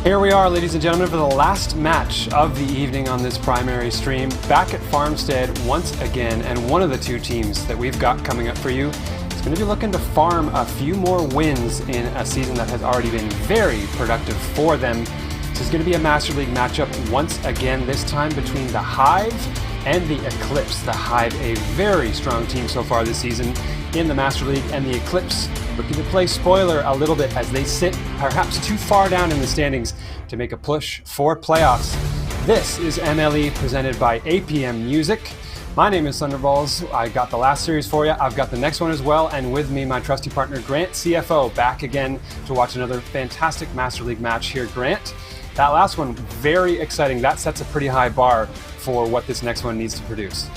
Here we are, ladies and gentlemen, for the last match of the evening on this primary stream. Back at Farmstead once again, and one of the two teams that we've got coming up for you is going to be looking to farm a few more wins in a season that has already been very productive for them. This is going to be a Master League matchup once again, this time between the Hive and the Eclipse. The Hive, a very strong team so far this season in the Master League, and the Eclipse looking to play spoiler a little bit as they sit perhaps too far down in the standings to make a push for playoffs. This is MLE presented by APM Music. My name is Thunderballs. I got the last series for you. I've got the next one as well, and with me my trusty partner Grant, CFO, back again to watch another fantastic Master League match here. Grant, that last one, very exciting. That sets a pretty high bar for what this next one needs to produce.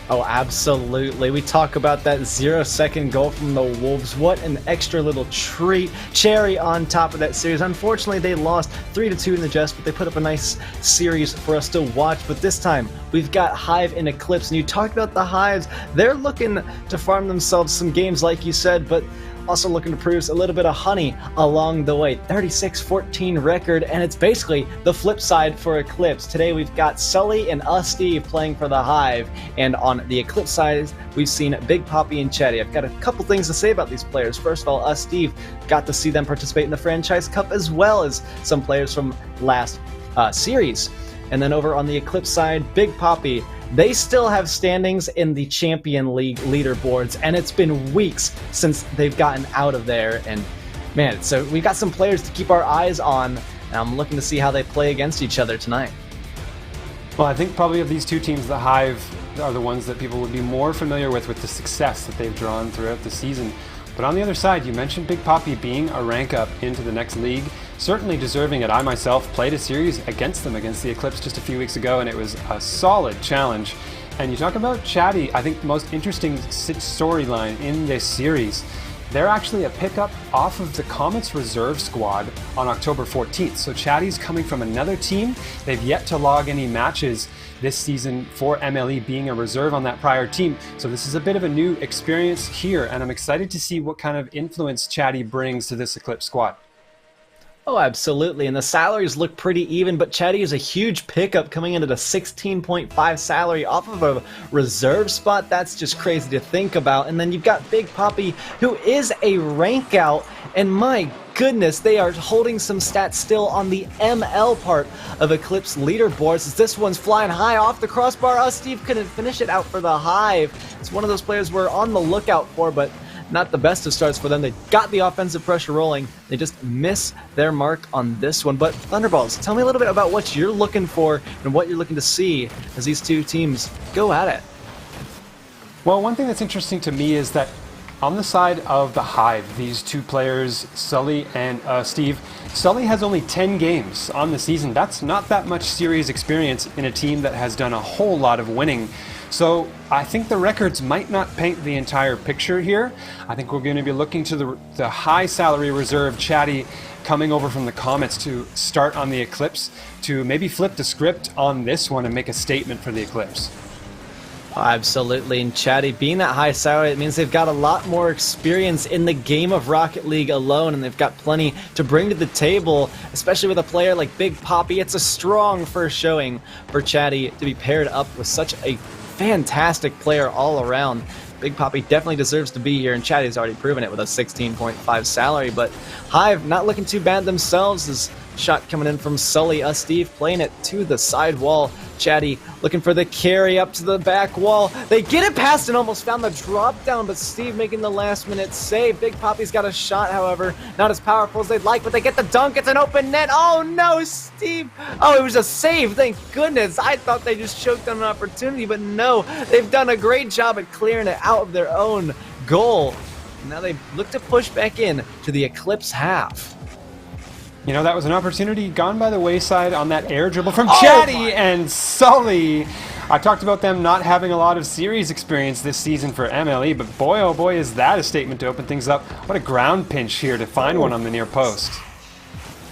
Oh, absolutely. We talk about that 0-second goal from the Wolves. What an extra little cherry on top of that series. Unfortunately, they lost 3-2 in the Jest, but they put up a nice series for us to watch. But this time, we've got Hive and Eclipse. And you talked about the Hives. They're looking to farm themselves some games, like you said, but also looking to produce a little bit of honey along the way. 36-14 record, and it's basically the flip side for Eclipse. Today we've got Sully and Steve playing for the Hive, and on the Eclipse side we've seen Big Poppy and Chatty. I've got a couple things to say about these players. First of all, Steve got to see them participate in the Franchise Cup as well as some players from last series. And then over on the Eclipse side, Big Poppy, they still have standings in the Champion League leaderboards, and it's been weeks since they've gotten out of there. And man, so we've got some players to keep our eyes on, and I'm looking to see how they play against each other tonight. Well, I think probably of these two teams, the Hive are the ones that people would be more familiar with the success that they've drawn throughout the season. But on the other side, you mentioned Big Poppy being a rank up into the next league. Certainly deserving it. I myself played a series against them, against the Eclipse just a few weeks ago, and it was a solid challenge. And you talk about Chatty, I think the most interesting storyline in this series. They're actually a pickup off of the Comets reserve squad on October 14th. So Chatty's coming from another team. They've yet to log any matches this season for MLE, being a reserve on that prior team. So this is a bit of a new experience here, and I'm excited to see what kind of influence Chatty brings to this Eclipse squad. Oh, absolutely, and the salaries look pretty even, but Chatty is a huge pickup coming into the 16.5 salary off of a reserve spot. That's just crazy to think about. And then you've got Big Poppy, who is a rank out, and my goodness, they are holding some stats still on the ML part of Eclipse leaderboards, as this one's flying high off the crossbar. Steve couldn't finish it out for the Hive. It's one of those players we're on the lookout for, but not the best of starts for them. They got the offensive pressure rolling. They just miss their mark on this one. But Thunderballs, tell me a little bit about what you're looking for and what you're looking to see as these two teams go at it. Well, one thing that's interesting to me is that on the side of the Hive, these two players, Sully and Steve, Sully has only 10 games on the season. That's not that much series experience in a team that has done a whole lot of winning. So I think the records might not paint the entire picture here. I think we're going to be looking to the high salary reserve Chatty coming over from the Comets to start on the Eclipse, to maybe flip the script on this one and make a statement for the Eclipse. Absolutely, and Chatty being that high salary, it means they've got a lot more experience in the game of Rocket League alone, and they've got plenty to bring to the table, especially with a player like Big Poppy. It's a strong first showing for Chatty to be paired up with such a fantastic player all around. Big Poppy definitely deserves to be here, and Chatty's already proven it with a 16.5 salary, but Hive not looking too bad themselves. As shot coming in from Sully, Steve playing it to the side wall. Chatty looking for the carry up to the back wall. They get it past and almost found the drop down, but Steve making the last minute save. Big Poppy's got a shot, however, not as powerful as they'd like, but they get the dunk. It's an open net. Oh no, Steve. Oh, it was a save. Thank goodness. I thought they just choked on an opportunity, but no, they've done a great job at clearing it out of their own goal. Now they look to push back in to the Eclipse half. You know, that was an opportunity gone by the wayside on that air dribble from Chatty and Sully. I talked about them not having a lot of series experience this season for MLE, but boy, oh boy, is that a statement to open things up. What a ground pinch here to find one on the near post.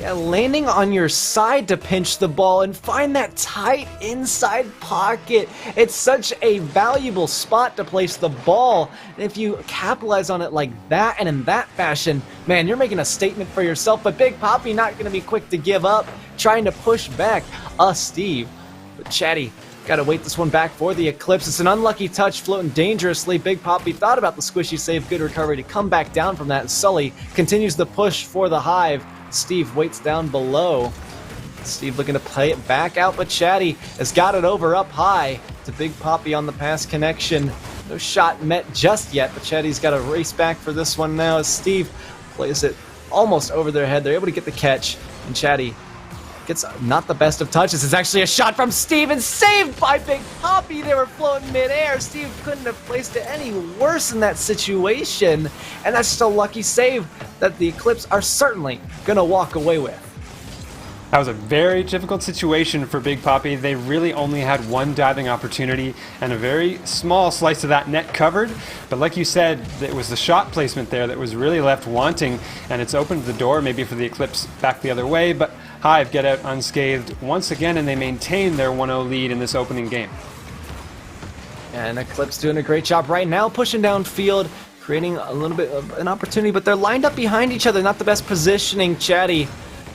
Yeah, landing on your side to pinch the ball and find that tight inside pocket. It's such a valuable spot to place the ball. And if you capitalize on it like that and in that fashion, man, you're making a statement for yourself. But Big Poppy not going to be quick to give up, trying to push back Steve. But Chatty got to wait this one back for the Eclipse. It's an unlucky touch floating dangerously. Big Poppy thought about the squishy save, good recovery to come back down from that. Sully continues the push for the Hive. Steve waits down below. Steve looking to play it back out, but Chatty has got it over up high to Big Poppy on the pass connection. No shot met just yet, but Chatty's got to race back for this one now as Steve plays it almost over their head. They're able to get the catch, and Chatty gets not the best of touches. It's actually a shot from Steve and saved by Big Poppy. They were floating midair. Steve couldn't have placed it any worse in that situation. And that's just a lucky save that the Eclipse are certainly going to walk away with. That was a very difficult situation for Big Poppy. They really only had one diving opportunity and a very small slice of that net covered. But like you said, it was the shot placement there that was really left wanting, and it's opened the door maybe for the Eclipse back the other way. But Hive get out unscathed once again, and they maintain their 1-0 lead in this opening game. And Eclipse doing a great job right now, pushing downfield, creating a little bit of an opportunity, but they're lined up behind each other, not the best positioning. Chatty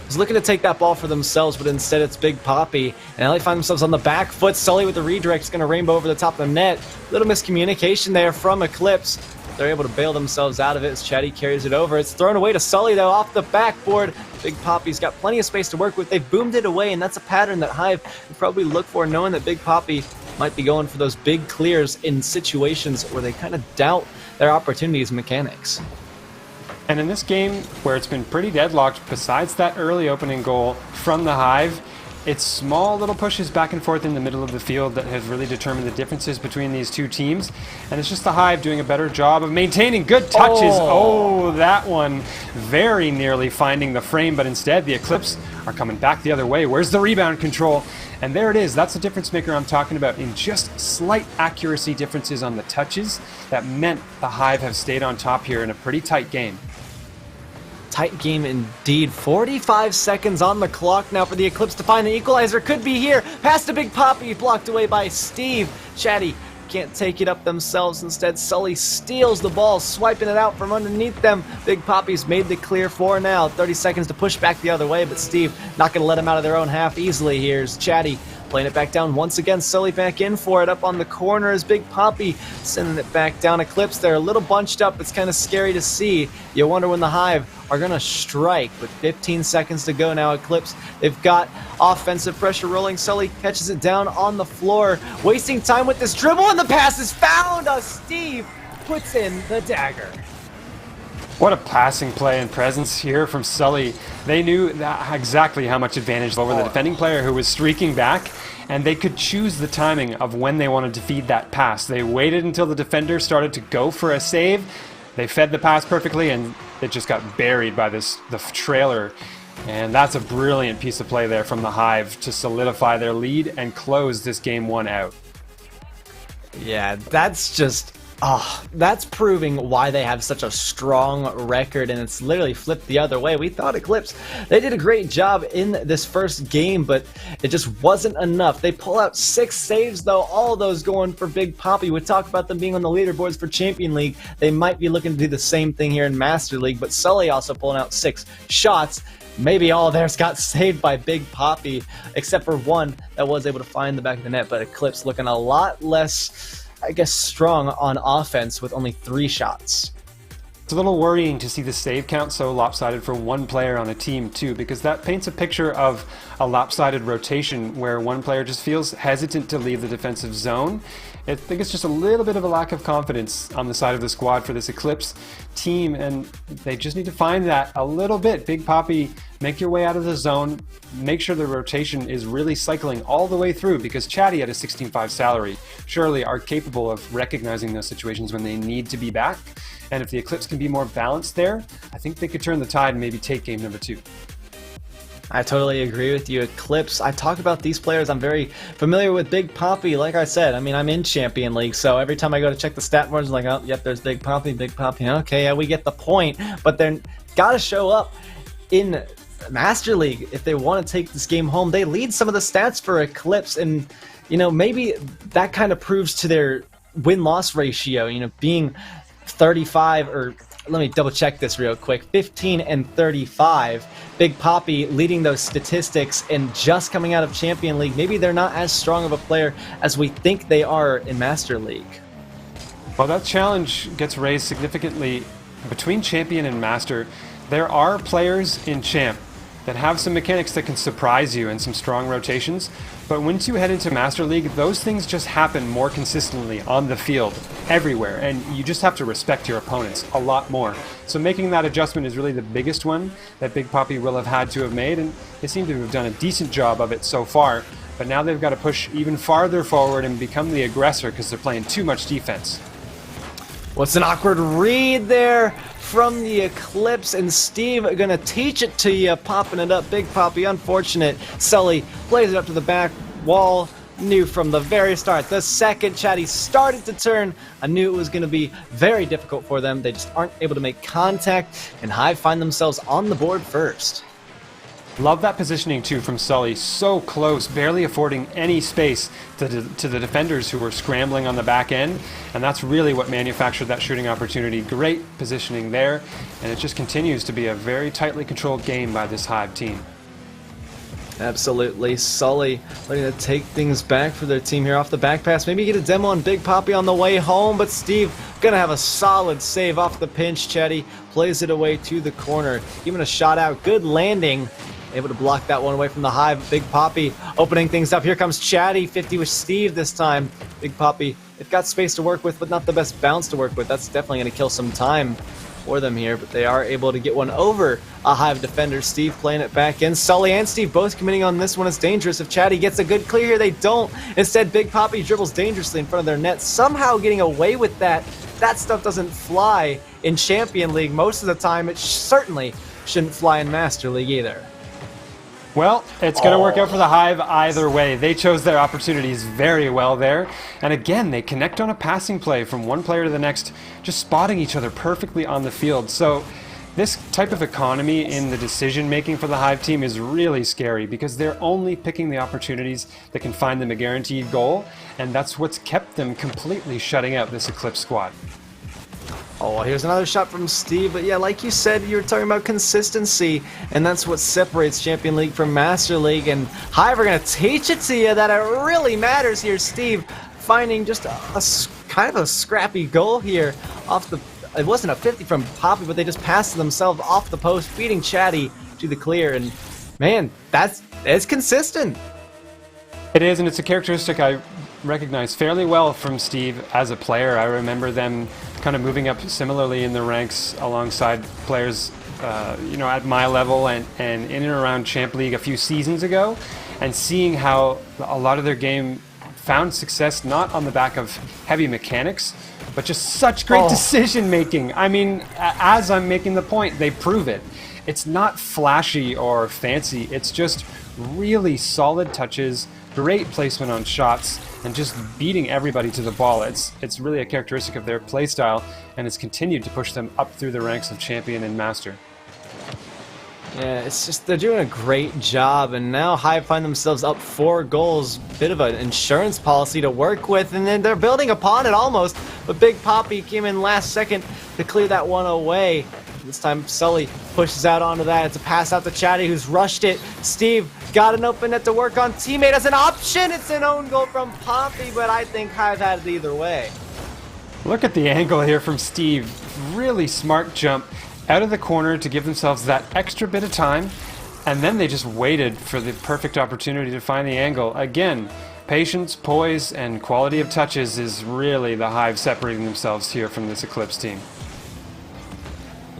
is looking to take that ball for themselves, but instead it's Big Poppy. And now they find themselves on the back foot. Sully with the redirect is going to rainbow over the top of the net. Little miscommunication there from Eclipse. They're able to bail themselves out of it as Chatty carries it over. It's thrown away to Sully, though, off the backboard. Big Poppy's got plenty of space to work with. They've boomed it away, and that's a pattern that Hive would probably look for, knowing that Big Poppy might be going for those big clears in situations where they kind of doubt their opportunities and mechanics. And in this game, where it's been pretty deadlocked, besides that early opening goal from the Hive, it's small little pushes back and forth in the middle of the field that have really determined the differences between these two teams. And it's just the Hive doing a better job of maintaining good touches. Oh, that one very nearly finding the frame, but instead the Eclipse are coming back the other way. Where's the rebound control? And there it is. That's the difference maker I'm talking about, in just slight accuracy differences on the touches that meant the Hive have stayed on top here in a pretty tight game. Tight game indeed. 45 seconds on the clock now for the Eclipse to find the equalizer. Could be here. Pass to Big Poppy, blocked away by Steve. Chatty can't take it up themselves. Instead, Sully steals the ball, swiping it out from underneath them. Big Poppy's made the clear for now. 30 seconds to push back the other way, but Steve not going to let them out of their own half easily. Here's Chatty playing it back down once again. Sully back in for it up on the corner as Big Poppy sending it back down. Eclipse, they're a little bunched up. It's kind of scary to see. You wonder when the Hive are going to strike with 15 seconds to go now. Eclipse, they've got offensive pressure rolling. Sully catches it down on the floor, wasting time with this dribble, and the pass is found. Steve puts in the dagger. What a passing play and presence here from Sully. They knew exactly how much advantage over the defending player who was streaking back, and they could choose the timing of when they wanted to feed that pass. They waited until the defender started to go for a save. They fed the pass perfectly, and it just got buried by the trailer. And that's a brilliant piece of play there from the Hive to solidify their lead and close this game 1 out. Yeah, that's just... that's proving why they have such a strong record, and it's literally flipped the other way. We thought Eclipse, they did a great job in this first game, but it just wasn't enough. They pull out 6 saves, though, all of those going for Big Poppy. We talk about them being on the leaderboards for Champion League. They might be looking to do the same thing here in Master League, but Sully also pulling out 6 shots. Maybe all of theirs got saved by Big Poppy, except for one that was able to find the back of the net, but Eclipse looking a lot less, I guess, strong on offense with only 3 shots. It's a little worrying to see the save count so lopsided for one player on a team too, because that paints a picture of a lopsided rotation where one player just feels hesitant to leave the defensive zone. I think it's just a little bit of a lack of confidence on the side of the squad for this Eclipse team, and they just need to find that a little bit. Big Poppy, make your way out of the zone, make sure the rotation is really cycling all the way through, because Chatty at a 16.5 salary surely are capable of recognizing those situations when they need to be back. And if the Eclipse can be more balanced there, I think they could turn the tide and maybe take game number 2. I totally agree with you. Eclipse, I talk about these players, I'm very familiar with Big Poppy. Like I said, I mean, I'm in Champion League, so every time I go to check the stat boards, I'm like, oh, yep, there's Big Poppy. Okay, yeah, we get the point. But they're got to show up in Master League, if they want to take this game home, they lead some of the stats for Eclipse, and maybe that kind of proves to their win-loss ratio, being 35, or let me double check this real quick, 15 and 35. Big Poppy leading those statistics and just coming out of Champion League. Maybe they're not as strong of a player as we think they are in Master League. Well, that challenge gets raised significantly between Champion and Master. There are players in Champ that have some mechanics that can surprise you and some strong rotations, but once you head into Master League, those things just happen more consistently on the field, everywhere, and you just have to respect your opponents a lot more. So making that adjustment is really the biggest one that Big Poppy will have had to have made, and they seem to have done a decent job of it so far, but now they've got to push even farther forward and become the aggressor because they're playing too much defense. What's an awkward read there from the Eclipse, and Steve gonna teach it to you, popping it up. Big Poppy, unfortunate. Sully plays it up to the back wall. Knew from the very start, the second Chatty started to turn, I knew it was going to be very difficult for them. They just aren't able to make contact, and Hive find themselves on the board first. Love that positioning too from Sully, so close, barely affording any space to the defenders who were scrambling on the back end, and that's really what manufactured that shooting opportunity. Great positioning there, and it just continues to be a very tightly controlled game by this Hive team. Absolutely. Sully letting to take things back for their team here off the back pass. Maybe get a demo on Big Poppy on the way home, but Steve gonna have a solid save off the pinch. Chatty plays it away to the corner, giving a shot out. Good landing. Able to block that one away from the Hive. Big Poppy opening things up. Here comes Chatty, 50 with Steve this time. Big Poppy, they've got space to work with, but not the best bounce to work with. That's definitely going to kill some time for them here, but they are able to get one over a Hive defender. Steve playing it back in. Sully and Steve both committing on this one. It's dangerous. If Chatty gets a good clear here, they don't. Instead, Big Poppy dribbles dangerously in front of their net, somehow getting away with that. That stuff doesn't fly in Champion League most of the time. It certainly shouldn't fly in Master League either. Well, it's going to work out for the Hive either way. They chose their opportunities very well there. And again, they connect on a passing play from one player to the next, just spotting each other perfectly on the field. So this type of economy in the decision-making for the Hive team is really scary because they're only picking the opportunities that can find them a guaranteed goal. And that's what's kept them completely shutting out this Eclipse squad. Oh, here's another shot from Steve, but yeah, like you said, you were talking about consistency, and that's what separates Champion League from Master League, and Hive are going to teach it to you that it really matters here. Steve finding just a kind of a scrappy goal here off the, it wasn't a 50 from Poppy, but they just passed themselves off the post, beating Chatty to the clear, and man, it's consistent. It is, and it's a characteristic I recognize fairly well from Steve as a player. I remember them kind of moving up similarly in the ranks alongside players at my level and in and around Champ League a few seasons ago, and seeing how a lot of their game found success not on the back of heavy mechanics, but just such great decision making. I mean, as I'm making the point, they prove it. It's not flashy or fancy, it's just really solid touches, great placement on shots, and just beating everybody to the ball. It's really a characteristic of their play style, and it's continued to push them up through the ranks of Champion and Master. Yeah, it's just they're doing a great job, and now Hive find themselves up 4 goals. Bit of an insurance policy to work with, and then they're building upon it almost. But Big Poppy came in last second to clear that one away. This time Sully pushes out onto that. It's a pass out to Chatty, who's rushed it. Steve got an open net to work on. Teammate as an option. It's an own goal from Poppy, but I think Hive had it either way. Look at the angle here from Steve. Really smart jump out of the corner to give themselves that extra bit of time, and then they just waited for the perfect opportunity to find the angle. Again, patience, poise, and quality of touches is really the Hive separating themselves here from this Eclipse team.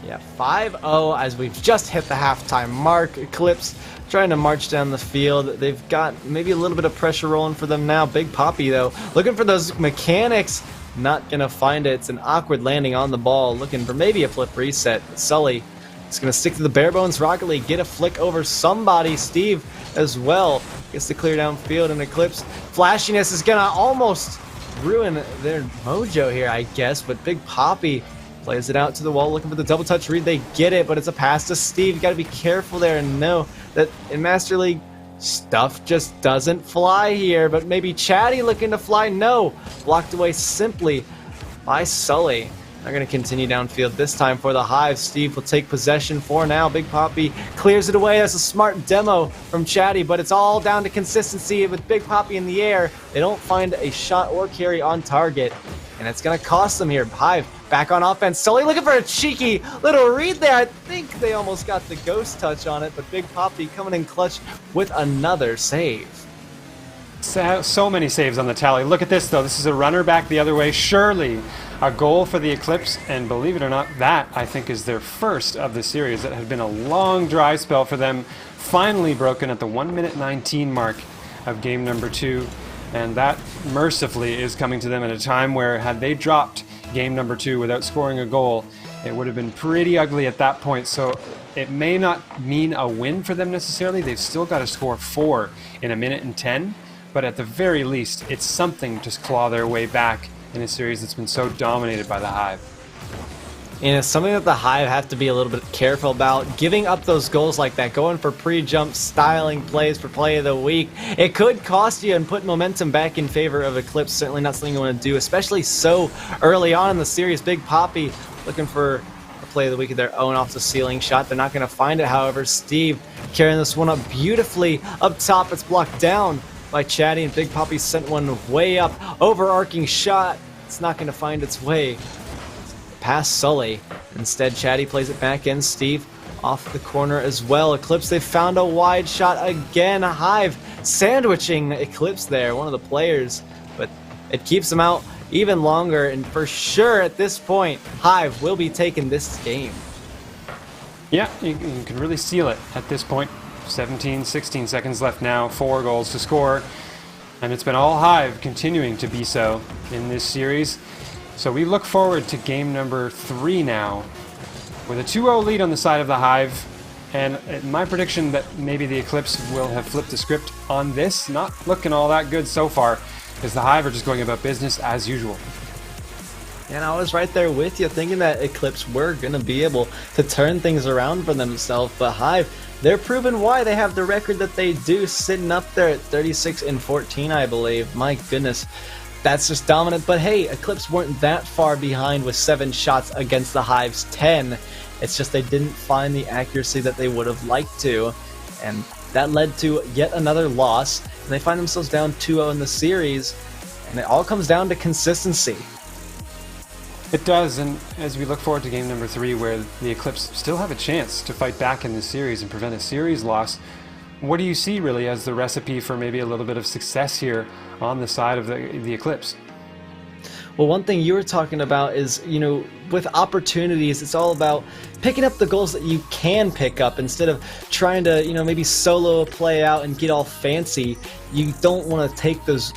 Yeah, 5-0 as we've just hit the halftime mark. Eclipse trying to march down the field. They've got maybe a little bit of pressure rolling for them now. Big Poppy, though, looking for those mechanics. Not going to find it. It's an awkward landing on the ball. Looking for maybe a flip reset. Sully is going to stick to the bare bones Rocket League. Get a flick over somebody. Steve as well gets to clear downfield. And Eclipse flashiness is going to almost ruin their mojo here, I guess. But Big Poppy Plays it out to the wall, looking for the double touch read. They get it, but it's a pass to Steve. You got to be careful there and know that in Master League, stuff just doesn't fly here. But maybe Chatty looking to fly. No, blocked away simply by Sully. They're going to continue downfield this time for the Hive. Steve will take possession for now. Big Poppy clears it away. That's a smart demo from Chatty, but it's all down to consistency with Big Poppy in the air. They don't find a shot or carry on target, and it's going to cost them here. Hive back on offense. Sully looking for a cheeky little read there. I think they almost got the ghost touch on it, but Big Poppy coming in clutch with another save. So many saves on the tally. Look at this, though. This is a runner back the other way. Surely a goal for the Eclipse, and believe it or not, that, I think, is their first of the series. It had been a long dry spell for them, finally broken at the 1:19 mark of game number 2, and that, mercifully, is coming to them at a time where, had they dropped game number 2 without scoring a goal, it would have been pretty ugly at that point. So it may not mean a win for them necessarily. They've still got to score 4 in 1:10, but at the very least, it's something to claw their way back in a series that's been so dominated by the Hive. And it's something that the Hive have to be a little bit careful about. Giving up those goals like that, going for pre-jump styling plays for play of the week, it could cost you and put momentum back in favor of Eclipse. Certainly not something you want to do, especially so early on in the series. Big Poppy looking for a play of the week of their own off the ceiling shot. They're not going to find it, however. Steve carrying this one up beautifully up top. It's blocked down by Chatty, and Big Poppy sent one way up. Overarching shot. It's not going to find its way past Sully. Instead, Chatty plays it back in. Steve off the corner as well. Eclipse, they found a wide shot again. Hive sandwiching Eclipse there, one of the players, but it keeps them out even longer, and for sure at this point, Hive will be taking this game. Yeah, you can really seal it at this point. 16 seconds left now, 4 goals to score, and it's been all Hive continuing to be so in this series. So we look forward to game number 3 now, with a 2-0 lead on the side of the Hive, and my prediction that maybe the Eclipse will have flipped the script on this, not looking all that good so far, because the Hive are just going about business as usual. And I was right there with you, thinking that Eclipse were going to be able to turn things around for themselves, but Hive, they're proving why they have the record that they do, sitting up there at 36-14, I believe. My goodness, that's just dominant. But hey, Eclipse weren't that far behind with 7 shots against the Hive's 10. It's just they didn't find the accuracy that they would have liked to, and that led to yet another loss, and they find themselves down 2-0 in the series, and it all comes down to consistency. It does, and as we look forward to game number 3, where the Eclipse still have a chance to fight back in this series and prevent a series loss, what do you see really as the recipe for maybe a little bit of success here on the side of the Eclipse? Well, one thing you were talking about is, with opportunities, it's all about picking up the goals that you can pick up instead of trying to, maybe solo a play out and get all fancy. You don't want to take those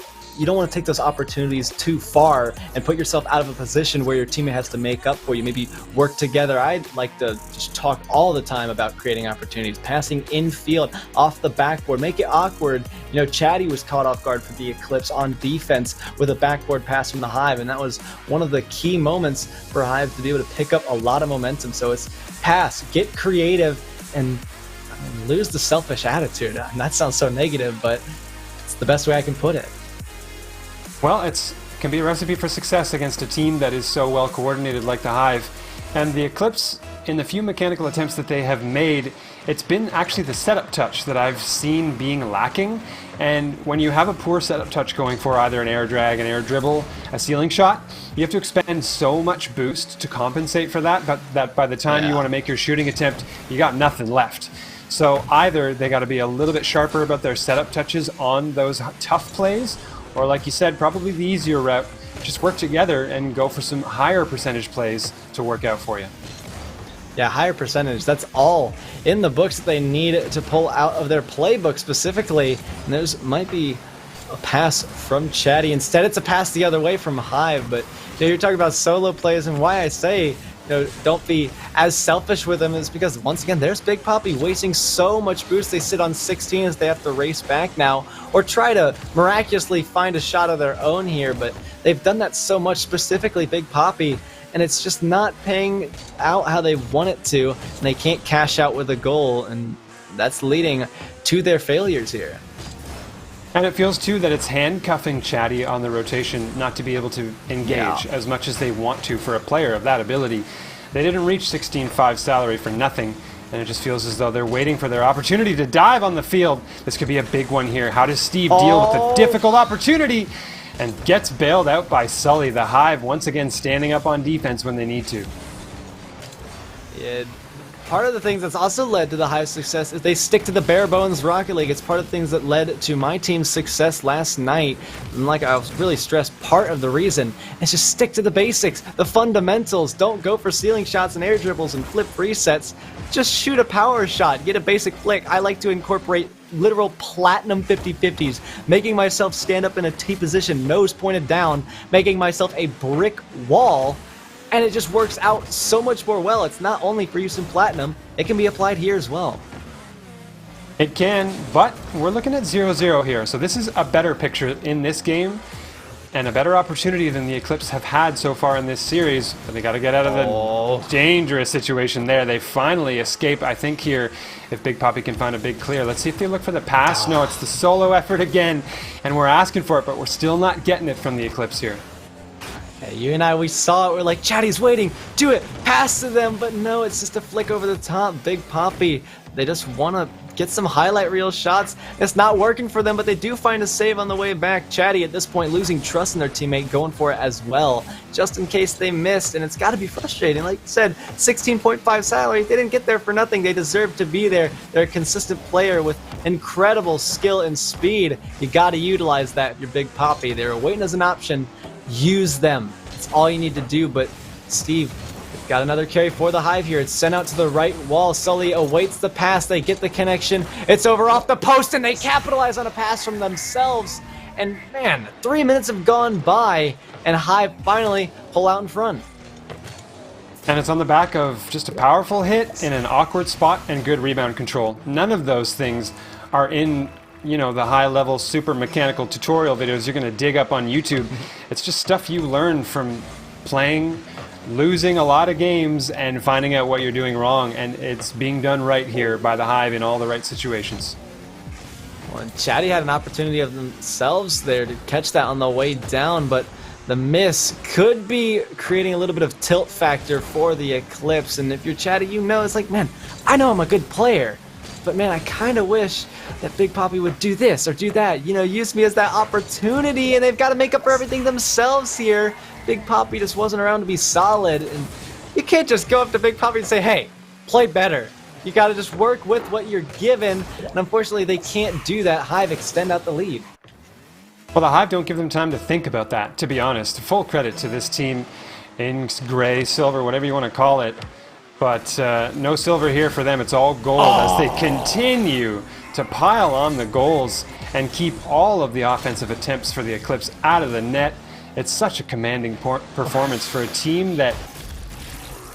opportunities too far and put yourself out of a position where your teammate has to make up for you. Maybe work together. I like to just talk all the time about creating opportunities, passing infield, off the backboard, make it awkward. Chatty was caught off guard for the Eclipse on defense with a backboard pass from the Hive, and that was one of the key moments for Hive to be able to pick up a lot of momentum. So it's pass, get creative, and lose the selfish attitude. And that sounds so negative, but it's the best way I can put it. Well, it can be a recipe for success against a team that is so well coordinated like the Hive. And the Eclipse, in the few mechanical attempts that they have made, it's been actually the setup touch that I've seen being lacking. And when you have a poor setup touch going for either an air drag, an air dribble, a ceiling shot, you have to expend so much boost to compensate for that, that by the time you want to make your shooting attempt, you got nothing left. So either they got to be a little bit sharper about their setup touches on those tough plays, or like you said, probably the easier route, just work together and go for some higher percentage plays to work out for you. Yeah, higher percentage. That's all in the books that they need to pull out of their playbook specifically. And there's might be a pass from Chatty. Instead, it's a pass the other way from Hive. But you're talking about solo plays, and why I say don't be as selfish with them is because, once again, there's Big Poppy wasting so much boost. They sit on 16 as they have to race back now or try to miraculously find a shot of their own here, but they've done that so much, specifically Big Poppy, and it's just not paying out how they want it to, and they can't cash out with a goal, and that's leading to their failures here. And it feels too that it's handcuffing Chatty on the rotation not to be able to engage as much as they want to for a player of that ability. They didn't reach 16.5 salary for nothing, and it just feels as though they're waiting for their opportunity to dive on the field. This could be a big one here. How does Steve deal with the difficult opportunity? And gets bailed out by Sully. The Hive once again standing up on defense when they need to. Yeah. Part of the things that's also led to the Hive's success is they stick to the bare bones Rocket League. It's part of the things that led to my team's success last night. And like I was really stressed, part of the reason is just stick to the basics, the fundamentals. Don't go for ceiling shots and air dribbles and flip resets. Just shoot a power shot, get a basic flick. I like to incorporate literal platinum 50-50s, making myself stand up in a T position, nose pointed down, making myself a brick wall. And it just works out so much more well. It's not only for use in Platinum, it can be applied here as well. It can, but we're looking at 0-0 here. So this is a better picture in this game and a better opportunity than the Eclipse have had so far in this series. But they got to get out of the dangerous situation there. They finally escape, I think, here, if Big Poppy can find a big clear. Let's see if they look for the pass. No, it's the solo effort again, and we're asking for it, but we're still not getting it from the Eclipse here. Hey, you and I, we saw it. We're like, Chatty's waiting. Do it. Pass to them. But no, it's just a flick over the top. Big Poppy. They just want to get some highlight reel shots. It's not working for them, but they do find a save on the way back. Chatty, at this point, losing trust in their teammate, going for it as well, just in case they missed. And it's got to be frustrating. Like you said, 16.5 salary. They didn't get there for nothing. They deserve to be there. They're a consistent player with incredible skill and speed. You got to utilize that if you're Big Poppy. They were waiting as an option. Use them. It's all you need to do. But Steve, got another carry for the Hive here. It's sent out to the right wall. Sully awaits the pass. They get the connection. It's over off the post, and they capitalize on a pass from themselves. And man, 3 minutes have gone by, and Hive finally pull out in front. And it's on the back of just a powerful hit in an awkward spot and good rebound control. None of those things are in, you know, the high-level super mechanical tutorial videos you're going to dig up on YouTube. It's just stuff you learn from playing, losing a lot of games, and finding out what you're doing wrong. And it's being done right here by the Hive in all the right situations. Well, and Chatty had an opportunity of themselves there to catch that on the way down, but the miss could be creating a little bit of tilt factor for the Eclipse. And if you're Chatty, you know, it's like, man, I know I'm a good player, but man, I kind of wish that Big Poppy would do this or do that. You know, use me as that opportunity, and they've got to make up for everything themselves here. Big Poppy just wasn't around to be solid, and you can't just go up to Big Poppy and say, hey, play better. You got to just work with what you're given, and unfortunately they can't do that. Hive extend out the lead. Well, the Hive don't give them time to think about that, to be honest. Full credit to this team in gray, silver, whatever you want to call it. But no silver here for them. It's all gold as they continue to pile on the goals and keep all of the offensive attempts for the Eclipse out of the net. It's such a commanding performance for a team that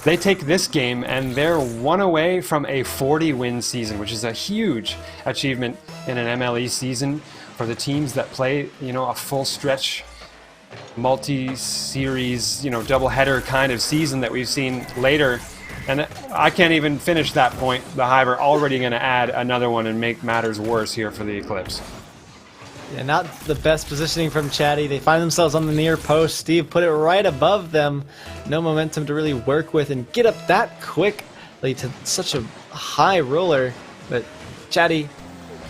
they take this game and they're one away from a 40-win season, which is a huge achievement in an MLE season for the teams that play, you know, a full stretch, multi-series, you know, double-header kind of season that we've seen later. And I can't even finish that point. The Hive are already going to add another one and make matters worse here for the Eclipse. Yeah, not the best positioning from Chatty. They find themselves on the near post. Steve put it right above them. No momentum to really work with and get up that quickly to such a high roller. But Chatty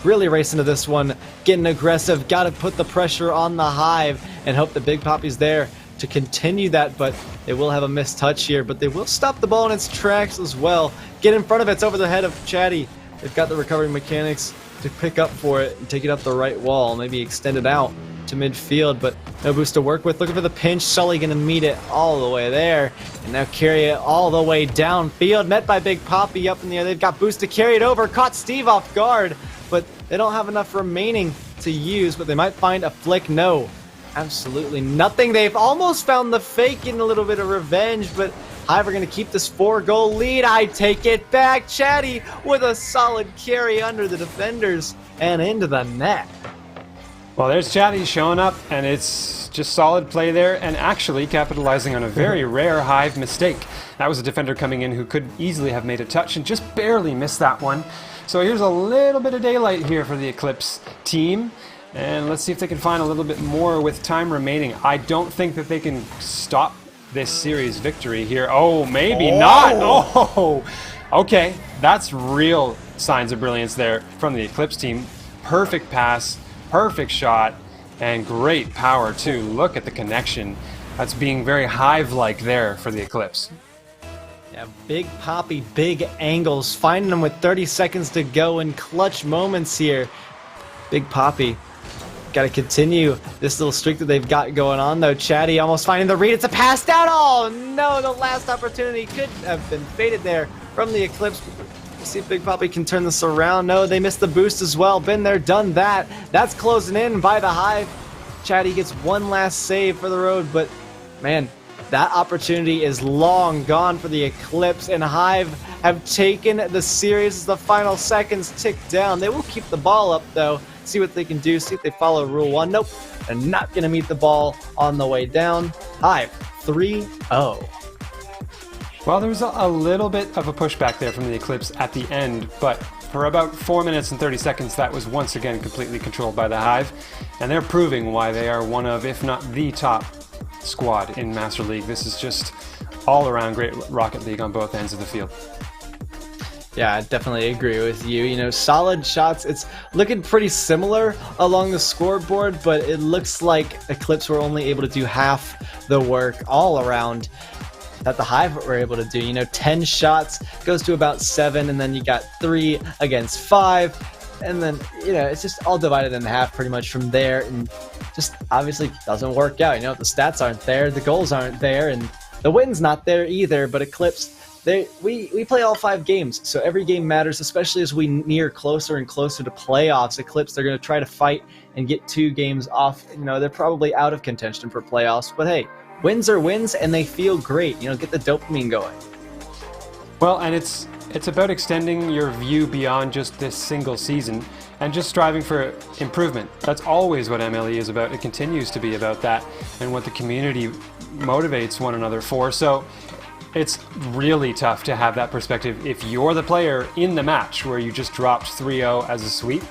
really racing to this one, getting aggressive. Got to put the pressure on the Hive and hope that Big Poppy's there to continue that, but they will have a missed touch here, but they will stop the ball in its tracks as well. Get in front of it. It's over the head of Chatty. They've got the recovery mechanics to pick up for it and take it up the right wall, maybe extend it out to midfield, but no boost to work with. Looking for the pinch. Sully gonna meet it all the way there and now carry it all the way downfield, met by Big Poppy up in the air. They've got boost to carry it over, caught Steve off guard, but they don't have enough remaining to use, but they might find a flick. No, absolutely nothing. They've almost found the fake, getting a little bit of revenge, but Hive are going to keep this 4-goal lead. I take it back. Chatty with a solid carry under the defenders and into the net. Well, there's Chatty showing up, and it's just solid play there, and actually capitalizing on a very rare Hive mistake. That was a defender coming in who could easily have made a touch and just barely missed that one. So here's a little bit of daylight here for the Eclipse team, and let's see if they can find a little bit more with time remaining. I don't think that they can stop this series victory here. Oh, maybe not. Oh, okay. That's real signs of brilliance there from the Eclipse team. Perfect pass, perfect shot, and great power too. Look at the connection. That's being very Hive-like there for the Eclipse. Yeah, Big Poppy, big angles, finding them with 30 seconds to go in clutch moments here. Big Poppy, got to continue this little streak that they've got going on though. Chatty almost finding the read. It's a pass down. Oh no, the last opportunity could have been faded there from the Eclipse. Let's see if Big Poppy can turn this around. No, they missed the boost as well. Been there, done that. That's closing in by the Hive. Chatty gets one last save for the road, but man, that opportunity is long gone for the Eclipse, and Hive have taken the series as the final seconds tick down. They will keep the ball up though, see what they can do, see if they follow Rule 1. Nope, they're not going to meet the ball on the way down. Hive 3-0. Well, there was a little bit of a pushback there from the Eclipse at the end, but for about 4 minutes and 30 seconds, that was once again completely controlled by the Hive, and they're proving why they are one of, if not the top squad in Master League. This is just all around great Rocket League on both ends of the field. Yeah, I definitely agree with you. You know, solid shots. It's looking pretty similar along the scoreboard, but it looks like Eclipse were only able to do half the work all around that the Hive were able to do. You know, 10 shots goes to about 7, and then you got 3 against 5, and then, you know, it's just all divided in half pretty much from there, and just obviously doesn't work out. You know, the stats aren't there, the goals aren't there, and the win's not there either. But Eclipse, we play all 5 games, so every game matters, especially as we near closer and closer to playoffs. Eclipse, they're going to try to fight and get 2 games off. You know, they're probably out of contention for playoffs, but hey, wins are wins, and they feel great. You know, get the dopamine going. Well, and it's about extending your view beyond just this single season and just striving for improvement. That's always what MLE is about. It continues to be about that and what the community motivates one another for. So it's really tough to have that perspective if you're the player in the match where you just dropped 3-0 as a sweep.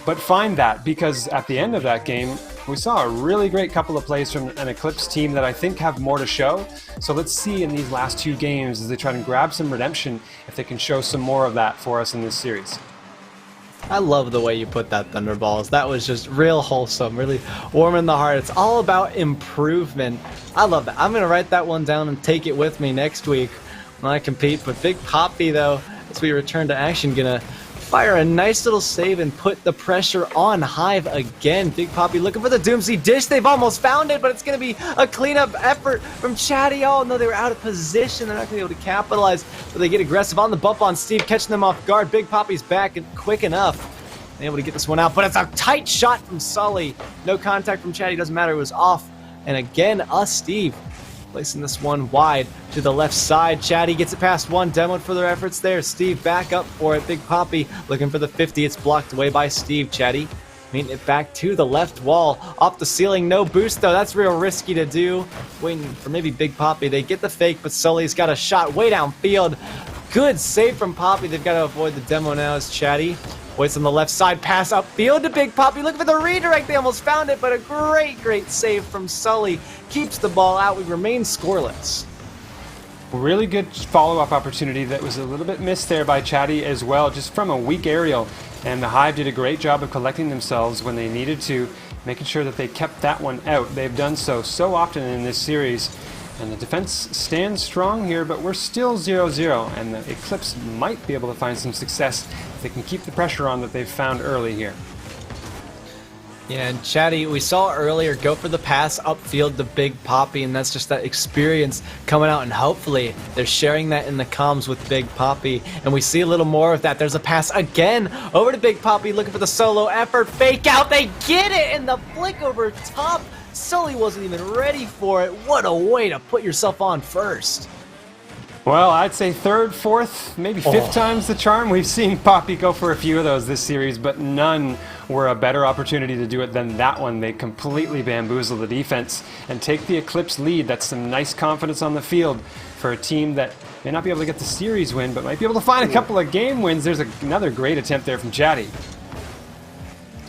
But find that, because at the end of that game, we saw a really great couple of plays from an Eclipse team that I think have more to show. So let's see in these last 2 games as they try to grab some redemption, if they can show some more of that for us in this series. I love the way you put that, Thunderballs. That was just real wholesome, really warm in the heart. It's all about improvement. I love that. I'm going to write that one down and take it with me next week when I compete. But Big Poppy, though, as we return to action, going to fire a nice little save and put the pressure on Hive again. Big Poppy looking for the Doomsday Dish. They've almost found it, but it's going to be a cleanup effort from Chatty. Oh, no, they were out of position. They're not going to be able to capitalize, but they get aggressive on the bump on Steve, catching them off guard. Big Poppy's back and quick enough. Able to get this one out, but it's a tight shot from Sully. No contact from Chatty, doesn't matter, it was off. And again, Steve placing this one wide to the left side. Chatty gets it past one, demoed for their efforts there. Steve back up for it. Big Poppy looking for the 50. It's blocked away by Steve. Chatty meeting it back to the left wall. Off the ceiling, no boost though. That's real risky to do. Waiting for maybe Big Poppy. They get the fake, but Sully's got a shot way downfield. Good save from Poppy. They've got to avoid the demo now as Chatty waits on the left side, pass upfield to Big Poppy. Looking for the redirect. They almost found it, but a great save from Sully. Keeps the ball out. We remain scoreless. Really good follow-up opportunity that was a little bit missed there by Chatty as well, just from a weak aerial. And the Hive did a great job of collecting themselves when they needed to, making sure that they kept that one out. They've done so often in this series. And the defense stands strong here, but we're still 0-0, and the Eclipse might be able to find some success if they can keep the pressure on that they've found early here. Yeah, and Chatty, we saw earlier go for the pass upfield to Big Poppy, and that's just that experience coming out, and hopefully they're sharing that in the comms with Big Poppy, and we see a little more of that. There's a pass again over to Big Poppy, looking for the solo effort. Fake out, they get it, and the flick over top. Sully wasn't even ready for it. What a way to put yourself on first. Well, I'd say 3rd, 4th, maybe 5th time's the charm. We've seen Poppy go for a few of those this series, but none were a better opportunity to do it than that one. They completely bamboozle the defense and take the Eclipse lead. That's some nice confidence on the field for a team that may not be able to get the series win, but might be able to find a couple of game wins. There's another great attempt there from Chatty.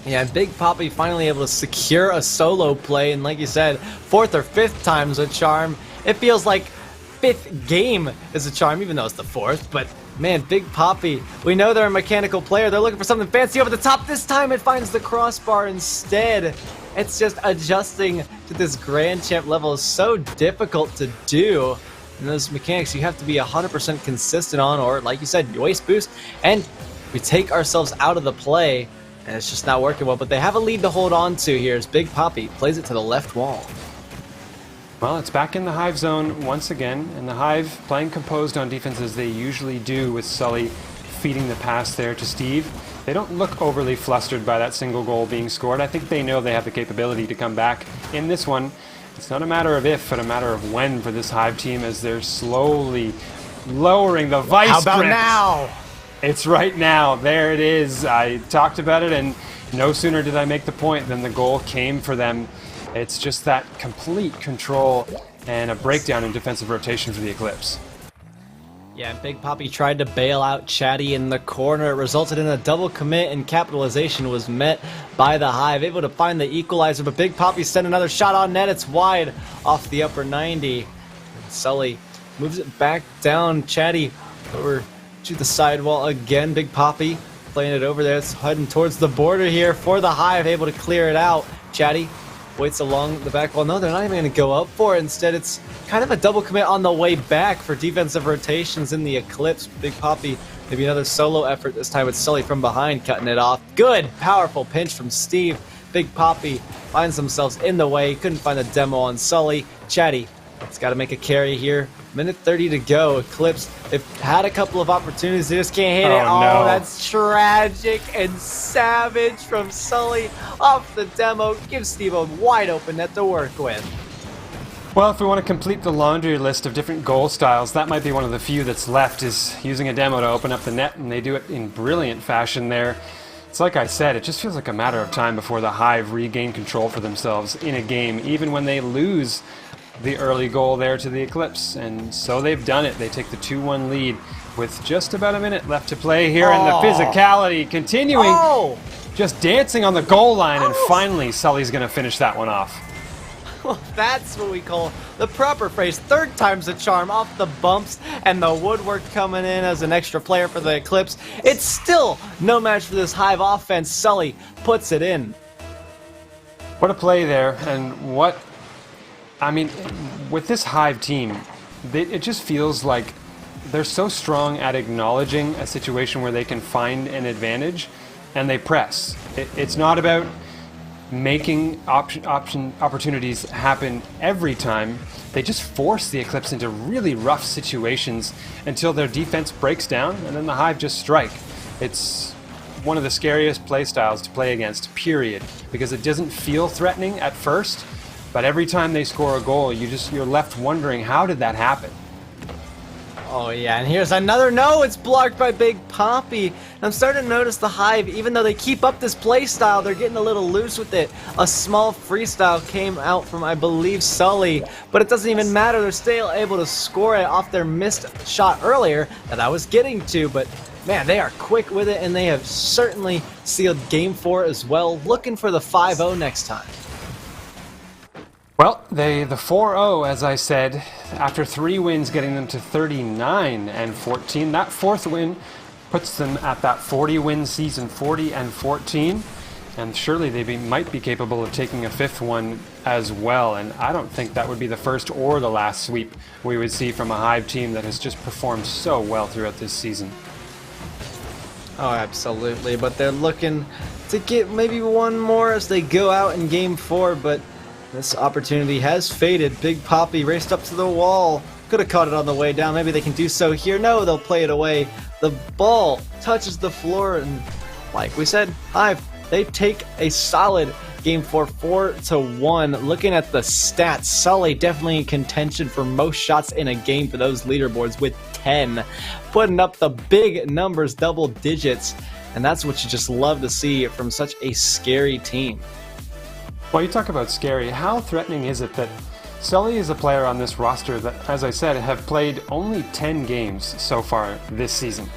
Yeah, Big Poppy finally able to secure a solo play, and like you said, 4th or 5th time's a charm. It feels like 5th game is a charm, even though it's the 4th, but man, Big Poppy, we know they're a mechanical player. They're looking for something fancy over the top. This time it finds the crossbar instead. It's just adjusting to this Grand Champ level is so difficult to do. And those mechanics you have to be 100% consistent on, or like you said, you waste boost, and we take ourselves out of the play. And it's just not working well, but they have a lead to hold on to here as Big Poppy plays it to the left wall. Well, it's back in the Hive zone once again, and the Hive playing composed on defense as they usually do, with Sully feeding the pass there to Steve. They don't look overly flustered by that single goal being scored. I think they know they have the capability to come back in this one. It's not a matter of if, but a matter of when for this Hive team as they're slowly lowering the vice grip. How about now? It's right now. There it is. I talked about it, and no sooner did I make the point than the goal came for them. It's just that complete control and a breakdown in defensive rotation for the Eclipse. Yeah, Big Poppy tried to bail out Chatty in the corner. It resulted in a double commit, and capitalization was met by the Hive. Able to find the equalizer, but Big Poppy sent another shot on net. It's wide off the upper 90. And Sully moves it back down. Chatty over to the sidewall again. Big Poppy playing it over there. It's heading towards the border here for the Hive, able to clear it out. Chatty waits along the back wall. No, they're not even going to go up for it. Instead, it's kind of a double commit on the way back for defensive rotations in the Eclipse. Big Poppy, maybe another solo effort. This time it's Sully from behind cutting it off. Good, powerful pinch from Steve. Big Poppy finds themselves in the way. Couldn't find a demo on Sully. Chatty, it's got to make a carry here. Minute 30 to go. Eclipse, they've had a couple of opportunities. They just can't hit it. No. Oh, that's tragic and savage from Sully off the demo. Gives Steve a wide open net to work with. Well, if we want to complete the laundry list of different goal styles, that might be one of the few that's left, is using a demo to open up the net, and they do it in brilliant fashion there. It's like I said, it just feels like a matter of time before the Hive regain control for themselves in a game, even when they lose the early goal there to the Eclipse. And so they've done it. They take the 2-1 lead with just about a minute left to play here, and the physicality continuing, just dancing on the goal line, and finally Sully's going to finish that one off. Well, that's what we call the proper phrase. 3rd time's a charm off the bumps, and the woodwork coming in as an extra player for the Eclipse. It's still no match for this Hive offense. Sully puts it in. What a play there, and what, I mean, with this Hive team, it just feels like they're so strong at acknowledging a situation where they can find an advantage, and they press. It's not about making opportunities happen every time. They just force the Eclipse into really rough situations until their defense breaks down, and then the Hive just strike. It's one of the scariest play styles to play against, period, because it doesn't feel threatening at first, but every time they score a goal, you're left wondering, how did that happen? Oh yeah, and here's another no, it's blocked by Big Poppy. And I'm starting to notice the Hive, even though they keep up this play style, they're getting a little loose with it. A small freestyle came out from, I believe, Sully, but it doesn't even matter. They're still able to score it off their missed shot earlier that I was getting to, but man, they are quick with it, and they have certainly sealed Game 4 as well, looking for the 5-0 next time. Well, the 4-0, as I said, after 3 wins getting them to 39-14. That 4th win puts them at that 40-win season, 40-14. And surely they might be capable of taking a 5th one as well. And I don't think that would be the first or the last sweep we would see from a Hive team that has just performed so well throughout this season. Oh, absolutely. But they're looking to get maybe one more as they go out in Game 4, but this opportunity has faded. Big Poppy raced up to the wall. Could have caught it on the way down. Maybe they can do so here. No, they'll play it away. The ball touches the floor, and like we said, Hive, they take a solid Game 4, 4-1. Looking at the stats, Sully definitely in contention for most shots in a game for those leaderboards with 10. Putting up the big numbers, double digits. and that's what you just love to see from such a scary team. Well, you talk about scary. How threatening is it that Sully is a player on this roster that, as I said, have played only 10 games so far this season?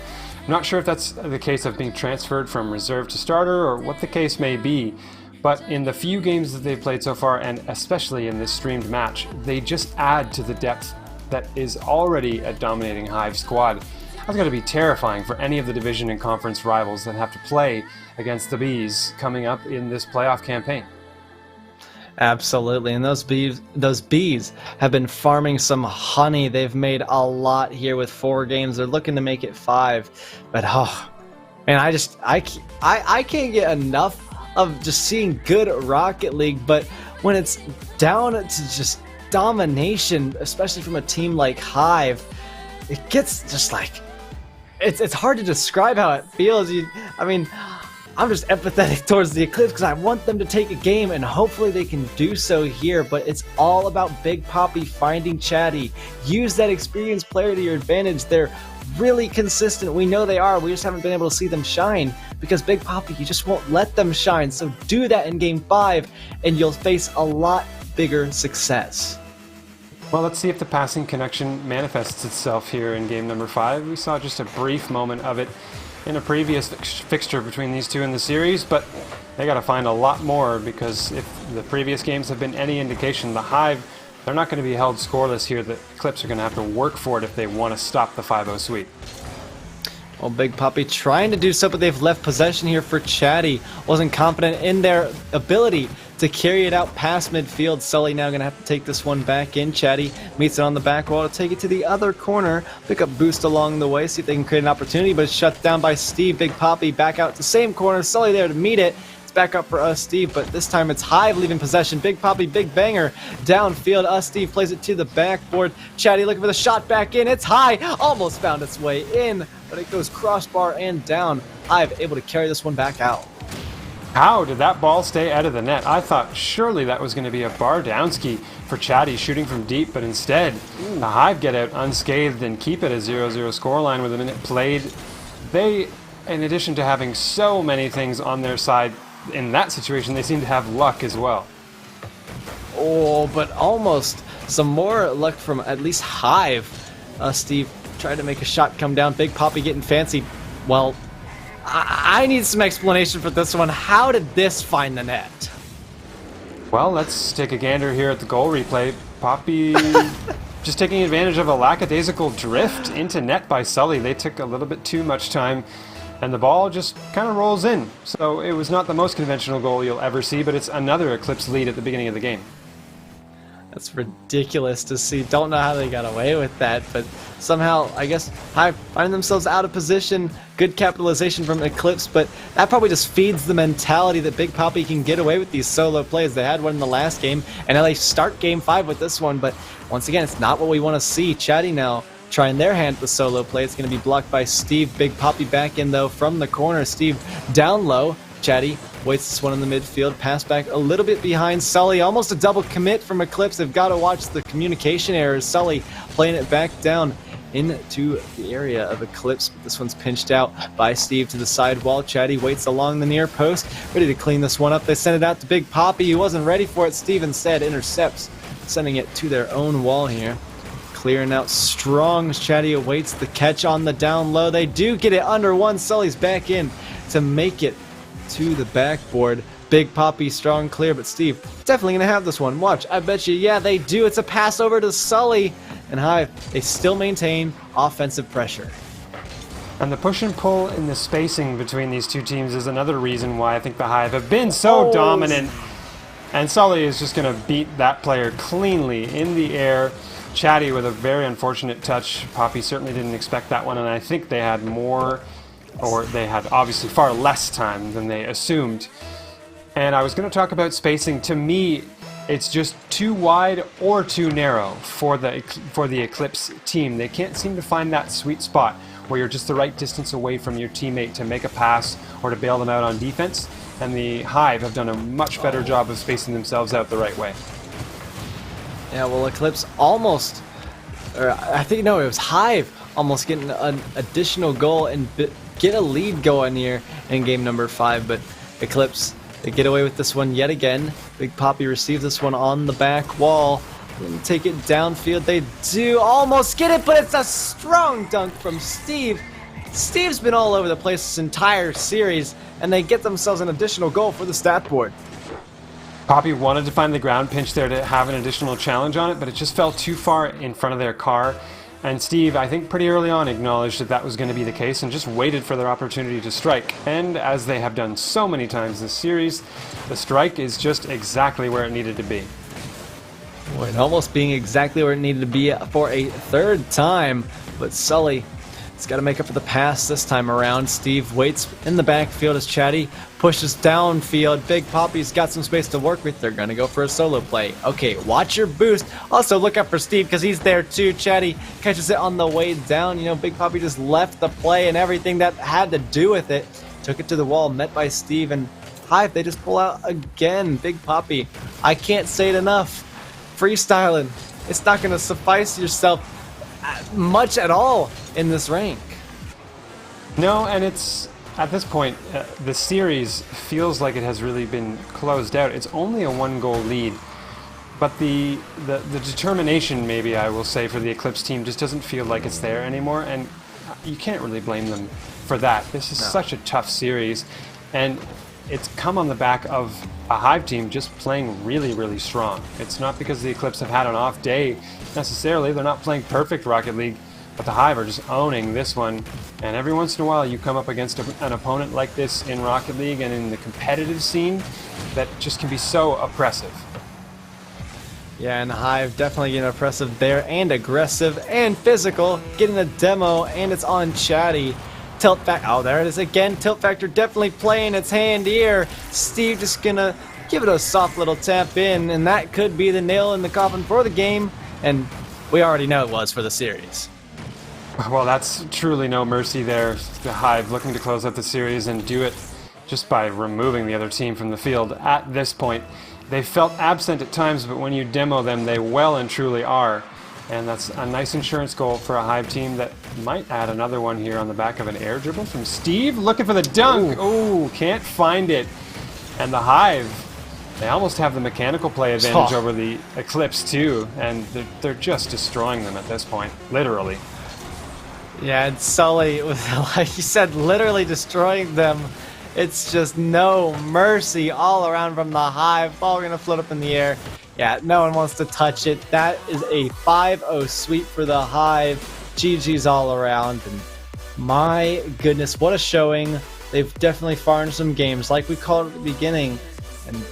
I'm not sure if that's the case of being transferred from reserve to starter or what the case may be, but in the few games that they've played so far, and especially in this streamed match, they just add to the depth that is already a dominating Hive squad. That's going to be terrifying for any of the division and conference rivals that have to play against the Bees coming up in this playoff campaign. Absolutely, and those bees have been farming some honey. They've made a lot here with 4 games. They're looking to make it 5, but man, I can't get enough of just seeing good Rocket League. But when it's down to just domination, especially from a team like Hive, it gets just like it's hard to describe how it feels. I'm just empathetic towards the Eclipse because I want them to take a game, and hopefully they can do so here, but it's all about Big Poppy finding Chatty. Use that experienced player to your advantage. They're really consistent. We know they are. We just haven't been able to see them shine because Big Poppy, you just won't let them shine. So do that in Game 5, and you'll face a lot bigger success. Well, let's see if the passing connection manifests itself here in game number 5. We saw just a brief moment of it in a previous fixture between these two in the series, but they got to find a lot more, because if the previous games have been any indication, the Hive, they're not going to be held scoreless here. The Eclipse are going to have to work for it if they want to stop the 5-0 sweep. Well, Big Poppy trying to do so, but they've left possession here for Chatty. Wasn't confident in their ability to carry it out past midfield. Sully now going to have to take this one back in. Chatty meets it on the back wall to take it to the other corner. Pick up boost along the way, see if they can create an opportunity, but it's shut down by Steve. Big Poppy back out to the same corner. Sully there to meet it. It's back up for Steve, but this time it's Hive leaving possession. Big Poppy, big banger downfield. Steve plays it to the backboard. Chatty looking for the shot back in. It's high, almost found its way in, but it goes crossbar and down. Hive able to carry this one back out. How did that ball stay out of the net? I thought surely that was going to be a bar downski for Chatty shooting from deep, but instead the Hive get out unscathed and keep it a 0-0 scoreline with a minute played. They, in addition to having so many things on their side in that situation, they seem to have luck as well. Oh, but almost some more luck from at least Hive. Steve tried to make a shot come down. Big Poppy getting fancy. Well, I need some explanation for this one. How did this find the net? Well, let's take a gander here at the goal replay. Poppy just taking advantage of a lackadaisical drift into net by Sully. They took a little bit too much time, and the ball just kind of rolls in. So it was not the most conventional goal you'll ever see, but it's another Eclipse lead at the beginning of the game. That's ridiculous to see. Don't know how they got away with that, but somehow, I guess, Hive finding themselves out of position. Good capitalization from Eclipse, but that probably just feeds the mentality that Big Poppy can get away with these solo plays. They had one in the last game, and now they start Game 5 with this one, but once again, it's not what we want to see. Chatty now trying their hand at the solo play. It's going to be blocked by Steve. Big Poppy back in, though, from the corner. Steve down low. Chatty waits this one in the midfield. Pass back a little bit behind Sully. Almost a double commit from Eclipse. They've got to watch the communication errors. Sully playing it back down into the area of Eclipse. This one's pinched out by Steve to the side wall. Chatty waits along the near post, ready to clean this one up. They send it out to Big Poppy. He wasn't ready for it. Steve instead intercepts, sending it to their own wall here. Clearing out strong. Chatty awaits the catch on the down low. They do get it under one. Sully's back in to make it to the backboard. Big Poppy strong clear, but Steve definitely gonna have this one. Watch, I bet you. Yeah, they do. It's a pass over to Sully, and Hive, they still maintain offensive pressure. And the push and pull in the spacing between these two teams is another reason why I think the Hive have been so dominant. And Sully is just gonna beat that player cleanly in the air. Chatty with a very unfortunate touch. Poppy certainly didn't expect that one, and I think they had more, or they had obviously far less time than they assumed. And I was going to talk about spacing. To me, it's just too wide or too narrow for the Eclipse team. They can't seem to find that sweet spot where you're just the right distance away from your teammate to make a pass or to bail them out on defense. And the Hive have done a much better job of spacing themselves out the right way. Yeah, well, Eclipse almost, or I think, no, it was Hive almost getting an additional goal, and get a lead going here in game number 5, but Eclipse, they get away with this one yet again. Big Poppy receives this one on the back wall. And take it downfield. They do almost get it, but it's a strong dunk from Steve. Steve's been all over the place this entire series, and they get themselves an additional goal for the stat board. Poppy wanted to find the ground pinch there to have an additional challenge on it, but it just fell too far in front of their car. And Steve, I think pretty early on, acknowledged that that was going to be the case and just waited for their opportunity to strike. And as they have done so many times this series, the strike is just exactly where it needed to be. And almost being exactly where it needed to be for a third time. But Sully has got to make up for the pass this time around. Steve waits in the backfield as Chatty pushes downfield. Big Poppy's got some space to work with. They're going to go for a solo play. Okay, watch your boost. Also look out for Steve because he's there too. Chatty catches it on the way down. You know, Big Poppy just left the play and everything that had to do with it. Took it to the wall, met by Steve, and Hive, they just pull out again. Big Poppy, I can't say it enough. Freestyling, it's not going to suffice yourself much at all in this rank. No, and it's at this point, the series feels like it has really been closed out. It's only a 1-goal lead, but the determination, maybe I will say, for the Eclipse team just doesn't feel like it's there anymore, and you can't really blame them for that. This is such a tough series, and it's come on the back of a Hive team just playing really, really strong. It's not because the Eclipse have had an off day necessarily. They're not playing perfect Rocket League, but the Hive are just owning this one. And every once in a while you come up against an opponent like this in Rocket League and in the competitive scene that just can be so oppressive. Yeah, and Hive definitely getting oppressive there, and aggressive and physical. Getting a demo, and it's on Chatty. Tilt factor, oh, there it is again. Tilt factor definitely playing its hand here. Steve just gonna give it a soft little tap in, and that could be the nail in the coffin for the game, and we already know it was for the series. Well, that's truly no mercy there. The Hive looking to close out the series and do it just by removing the other team from the field at this point. They felt absent at times, but when you demo them, they well and truly are. And that's a nice insurance goal for a Hive team that might add another one here on the back of an air dribble from Steve. Looking for the dunk. Oh, can't find it. And the Hive, they almost have the mechanical play advantage over the Eclipse too. And they're just destroying them at this point, literally. Yeah, and Sully, like you said, literally destroying them. It's just no mercy all around from the Hive. Ball going to float up in the air. Yeah, no one wants to touch it. That is a 5-0 sweep for the Hive. GG's all around. And my goodness, what a showing. They've definitely farmed some games like we called at the beginning. And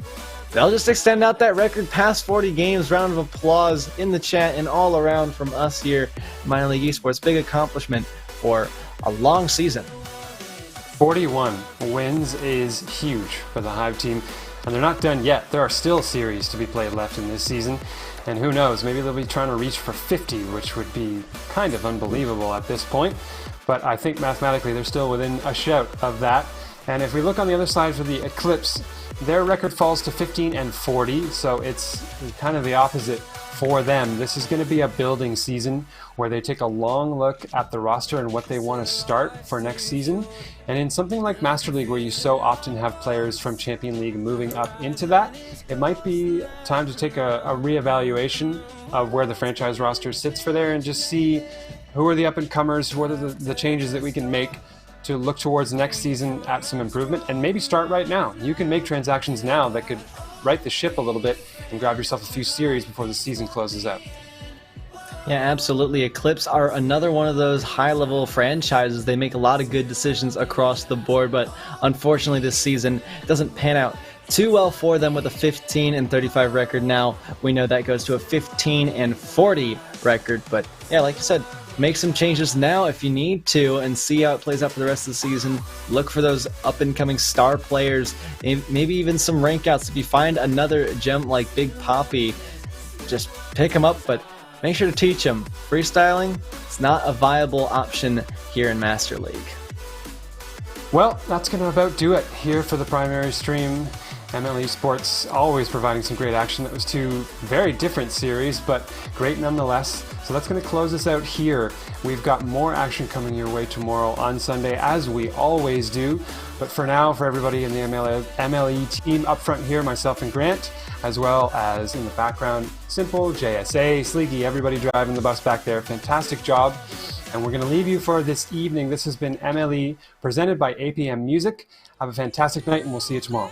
they'll just extend out that record past 40 games. Round of applause in the chat and all around from us here at Minor League Esports. Big accomplishment for a long season. 41 wins is huge for the Hive team. And they're not done yet. There are still series to be played left in this season. And who knows, maybe they'll be trying to reach for 50, which would be kind of unbelievable at this point. But I think mathematically they're still within a shout of that. And if we look on the other side for the Eclipse, their record falls to 15-40, so it's kind of the opposite for them. This is going to be a building season where they take a long look at the roster and what they want to start for next season. And in something like Master League, where you so often have players from Champion League moving up into that, it might be time to take a reevaluation of where the franchise roster sits for there and just see who are the up-and-comers, what are the changes that we can make to look towards next season at some improvement, and maybe start right now. You can make transactions now that could right the ship a little bit and grab yourself a few series before the season closes out. Yeah, absolutely. Eclipse are another one of those high-level franchises. They make a lot of good decisions across the board, but unfortunately this season doesn't pan out too well for them with a 15-35 record. Now we know that goes to a 15-40 record, but yeah, like you said, make some changes now if you need to and see how it plays out for the rest of the season. Look for those up-and-coming star players, maybe even some rank outs. If you find another gem like Big Poppy, just pick them up, but make sure to teach them. Freestyling, it's not a viable option here in Master League. Well, that's going to about do it here for the primary stream. MLE Esports always providing some great action. That was two very different series, but great nonetheless. So that's going to close us out here. We've got more action coming your way tomorrow on Sunday, as we always do. But for now, for everybody in the MLE team up front here, myself and Grant, as well as in the background, Simple, JSA, Sleeky, everybody driving the bus back there. Fantastic job. And we're going to leave you for this evening. This has been MLE presented by APM Music. Have a fantastic night, and we'll see you tomorrow.